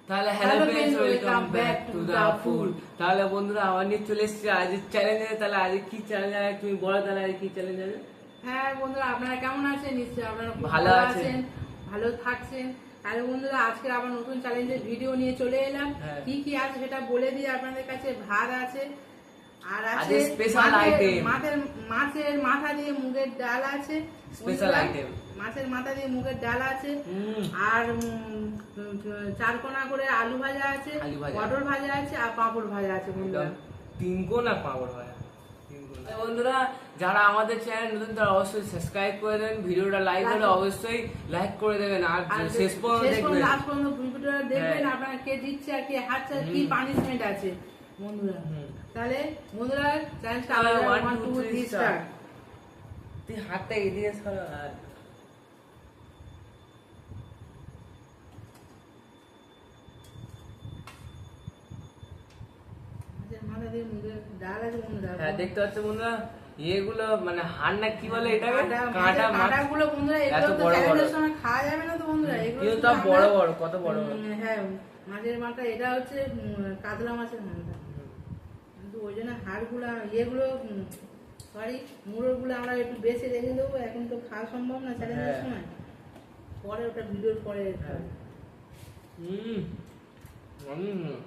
তাহলে hello friends, welcome back to the food. তাহলে বন্ধুরা আমার নিয়ে চলে এসেছি আজকের চ্যালেঞ্জে। তাহলে আজকে কি চ্যালেঞ্জ আছে তুমি বলো, তাহলে আজকে কি চ্যালেঞ্জ আছে? হ্যাঁ বন্ধুরা, আপনারা কেমন আছেন? নিশ্চয়ই আপনারা খুব ভালো ভালো আছেন। আছেন, ভালো থাকছেন। তাহলে বন্ধুরা, আজকে আবার নতুন চ্যালেঞ্জের ভিডিও নিয়ে চলে এলাম। হ্যাঁ। কি কি আছে সেটা বলে দিই আপনাদের কাছে। ভাত আছে, আর আছে আজকে স্পেশাল আইটেম মাছের মাথা দিয়ে মুগের ডাল আছে। স্পেশাল বন্ধুরা, আইটেম মাছের মাথা দিয়ে মুগের ডাল আছে। আর চারকোনা করে আলু ভাজা আছে, আলু ভাজা। পটল ভাজা আছে, আর পাঁপড় ভাজা আছে বন্ধুরা। তিন কোণ আর পাঁপড় ভাজা। বন্ধুরা, যারা আমাদের চ্যানেল নতুন তারা অবশ্যই সাবস্ক্রাইব করে দেবেন, ভিডিওটা লাইক করে অবশ্যই লাইক করে দেবেন, আর শেষ পর্যন্ত দেখবেন, লাস্ট পর্যন্ত ভিডিওটা দেখবেন। আপনারা কে জিতছে আর কে হারছে, কি পানিশমেন্ট আছে বন্ধুরা। তাহলে বন্ধুরা, চ্যালেঞ্জটা আমরা 1 2 3 স্টার্ট। তুই হাতটা এদিকে সরা। মাথা দিয়ে মুগের ডাল আছে বন্ধুরা। হ্যাঁ, দেখতে পাচ্ছ বন্ধুরা, এগুলো মানে হাড় না কি বলে এটাকে, কাঁটা কাঁটাগুলো বন্ধুরা, এগুলো তো চ্যালেঞ্জের সময় খাওয়া যাবে না তো বন্ধুরা। এগুলো কিন্তু শুধু তা বড় আমরা- বড়, কত বড় বড়। হ্যাঁ, মাছের মাথা, এটা হচ্ছে কাতলা মাছের মাথা। কিন্তু ওই জন্য হাড়গুলা ইয়েগুলো সরি মুড়োগুলো আমরা একটু বেছে রেখে দেবো। এখন তো খাওয়া সম্ভব না চ্যালেঞ্জের হ্যাঁ। সময়, পরে ওটা ভিডিওর পরে খাবো। হুম হুম হুম।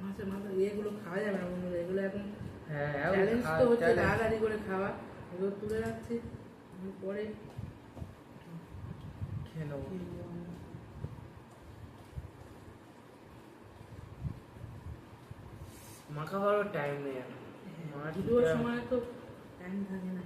মাছের মাথা এগুলো খাওয়া যাবে না বন্ধুরা। এগুলো এখন হ্যাঁ, চ্যালেঞ্জ তো হচ্ছে তাড়াতাড়ি করে খাওয়া। এগুলো তুলে রাখছি, পরে খেয়ে নেবো। মাখা খাওয়ার টাইম নেই আর। ভিডিওর সময় তো টাইম থাকে না।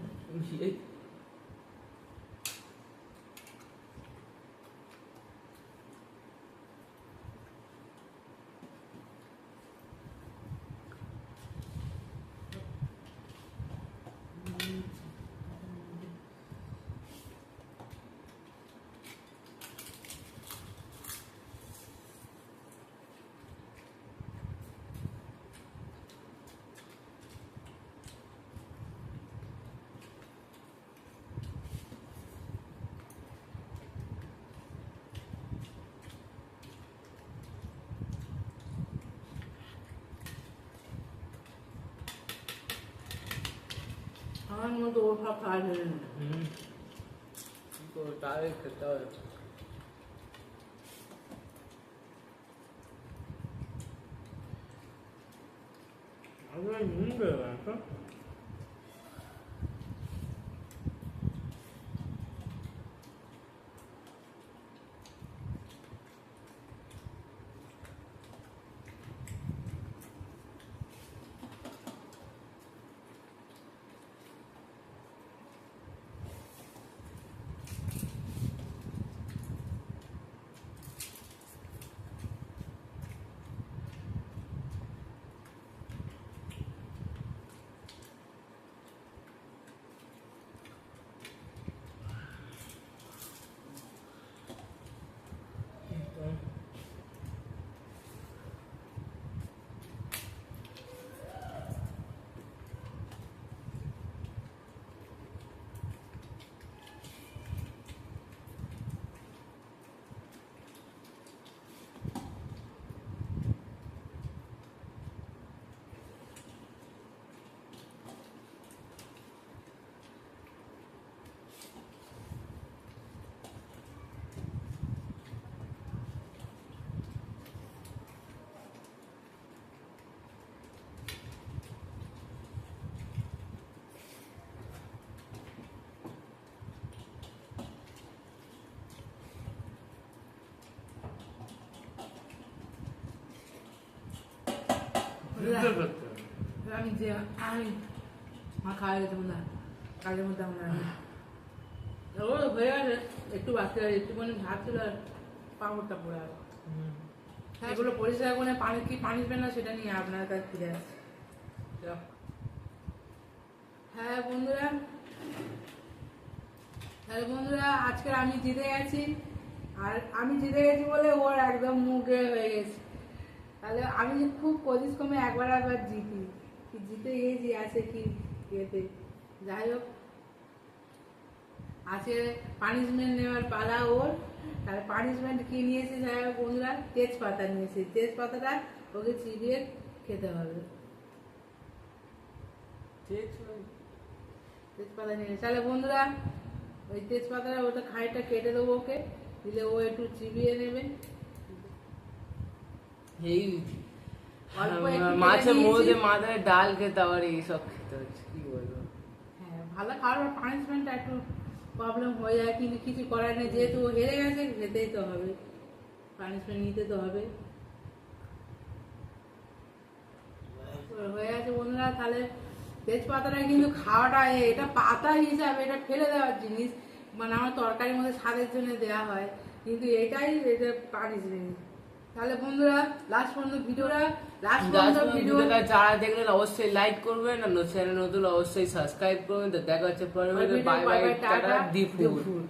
আমার মতো ওর ভাব খাওয়া যাবে না। তো তাহলে খেতে হবে। আমরা নুন দেবো তো আমি যে মা খাওয়া গেছে মনে হয় কাজের মধ্যে আমরা ও হয়ে গেছে একটু বাকি আছে একটুখানি ভাত ছিল আর পাঁপড়টা পড়ে আছে এগুলো পরিষ্কার করে পানি কি পানি দেবে না সেটা নিয়ে আপনার কাছে ফিরে আসছে হ্যাঁ বন্ধুরা আজকে আমি জিতে গেছি আর আমি জিতে গেছি বলে ওর একদম মুখে হয়ে গেছে তাহলে আমি যে খুব পরিশ্রমে একবার জিতি জিতে গেছি আছে কি ইয়েতে যাই হোক আছে পানিশমেন্ট নেওয়ার পালা ওর তাহলে পানিশমেন্ট কি নিয়েছে যাই হোক বন্ধুরা তেজপাতা নিয়েছে তেজপাতাটা ওকে চিবিয়ে খেতে হবে তেজপাতা নিয়েছে তাহলে বন্ধুরা ওই তেজপাতাটা ওটা খাইটা কেটে দেবো ওকে দিলে ও একটু চিবিয়ে নেবে এই মাছের মধ্যে মাথায় ডাল খেতে আবার এইসব খেতে হচ্ছে কি বলবো হ্যাঁ ভালো খাওয়ার পানিশমেন্টটা একটু প্রবলেম হয়ে যায় কিন্তু কিছু করার নেই যেহেতু ও হেরে গেছে খেতেই তো হবে পানিশমেন্ট নিতে তো হবে হয়ে গেছে বন্ধুরা তাহলে তেজপাতাটা কিন্তু খাওয়াটা এটা পাতা হিসাবে এটা ফেলে দেওয়ার জিনিস মানে আমার তরকারির মধ্যে স্বাদের জন্য দেওয়া হয় কিন্তু এটাই এটা পানিশমেন্ট তাহলে বন্ধুরা লাস্ট পর্যন্ত ভিডিওটা যারা দেখলেন অবশ্যই লাইক করবেন আর চ্যানেল নতুন অবশ্যই সাবস্ক্রাইব করবেন তো দেখা হচ্ছে পরে bye bye tata the food